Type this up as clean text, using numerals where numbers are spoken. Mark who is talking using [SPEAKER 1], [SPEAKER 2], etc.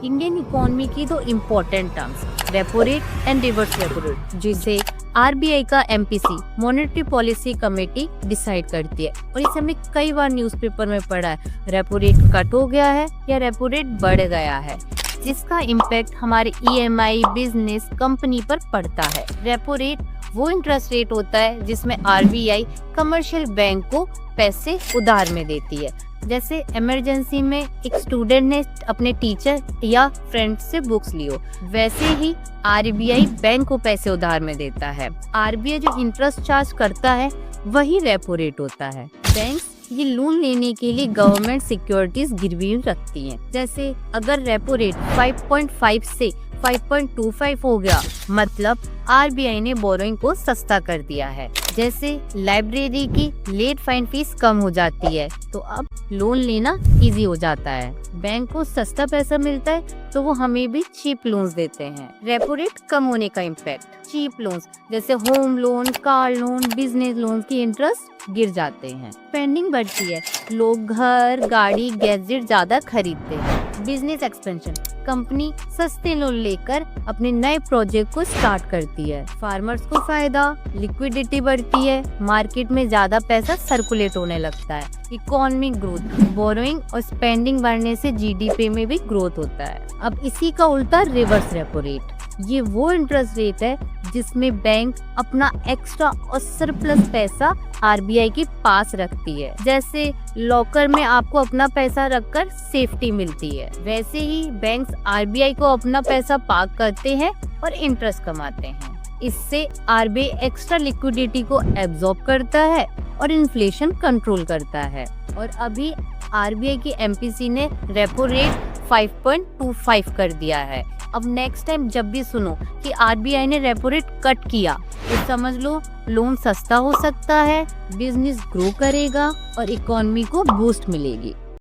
[SPEAKER 1] Indian economy की दो important terms repo rate and reverse repo rate, जिसे RBI का MPC monetary policy committee decide करती है। और इसे हमने कई बार न्यूज़पेपर में पढ़ा है, रेपो रेट कट हो गया है या रेपो रेट बढ़ गया है, जिसका इम्पैक्ट हमारे ईएमआई, बिजनेस, कंपनी पर पड़ता है। रेपो रेट वो इंटरेस्ट रेट होता है जिसमें आरबीआई कमर्शियल बैंक को पैसे उधार में देती है। जैसे इमरजेंसी में एक स्टूडेंट ने अपने टीचर या फ्रेंड से बुक्स लियो, वैसे ही आरबीआई बैंक को पैसे उधार में देता है। आरबीआई जो इंटरेस्ट चार्ज करता है वही रेपो रेट होता है। बैंक्स ये लोन लेने के लिए गवर्नमेंट सिक्योरिटीज गिरवी रखती हैं। जैसे अगर रेपो रेट 5.5 से 5.25 हो गया, मतलब आरबीआई ने बोरोइंग को सस्ता कर दिया है। जैसे लाइब्रेरी की लेट फाइन फीस कम हो जाती है, तो अब लोन लेना इजी हो जाता है। बैंक को सस्ता पैसा मिलता है तो वो हमें भी चीप लोन्स देते हैं। रेपो रेट कम होने का इम्पैक्ट, चीप लोन्स जैसे home loan, car loan, business loan की इंटरेस्ट गिर जाते हैं। स्पेंडिंग बढ़ती है, लोग घर, गाड़ी, गैजेट ज्यादा खरीदते हैं। बिजनेस एक्सपेंशन, कंपनी सस्ते लोन लेकर अपने नए प्रोजेक्ट को स्टार्ट करती है। फार्मर्स को फायदा, लिक्विडिटी बढ़ती है, मार्केट में ज्यादा पैसा सर्कुलेट होने लगता है। इकोनॉमिक ग्रोथ, बोरोइंग और स्पेंडिंग बढ़ने से जीडीपी में भी ग्रोथ होता है। अब इसी का उल्टा रिवर्स रेपो रेट, ये वो इंटरेस्ट रेट है जिसमें बैंक अपना एक्स्ट्रा और सरप्लस पैसा आरबीआई के पास रखती है। जैसे लॉकर में आपको अपना पैसा रखकर सेफ्टी मिलती है, वैसे ही बैंक्स आरबीआई को अपना पैसा पार्क करते हैं और इंटरेस्ट कमाते हैं। इससे आरबीआई एक्स्ट्रा लिक्विडिटी को एब्जॉर्ब करता है और इन्फ्लेशन कंट्रोल करता है। और अभी आरबीआई की एमपीसी ने रेपो रेट 5.25 कर दिया है। अब नेक्स्ट टाइम जब भी सुनो कि आरबीआई ने रेपो रेट कट किया, तो समझ लो लोन सस्ता हो सकता है, बिजनेस ग्रो करेगा और इकोनॉमी को बूस्ट मिलेगी।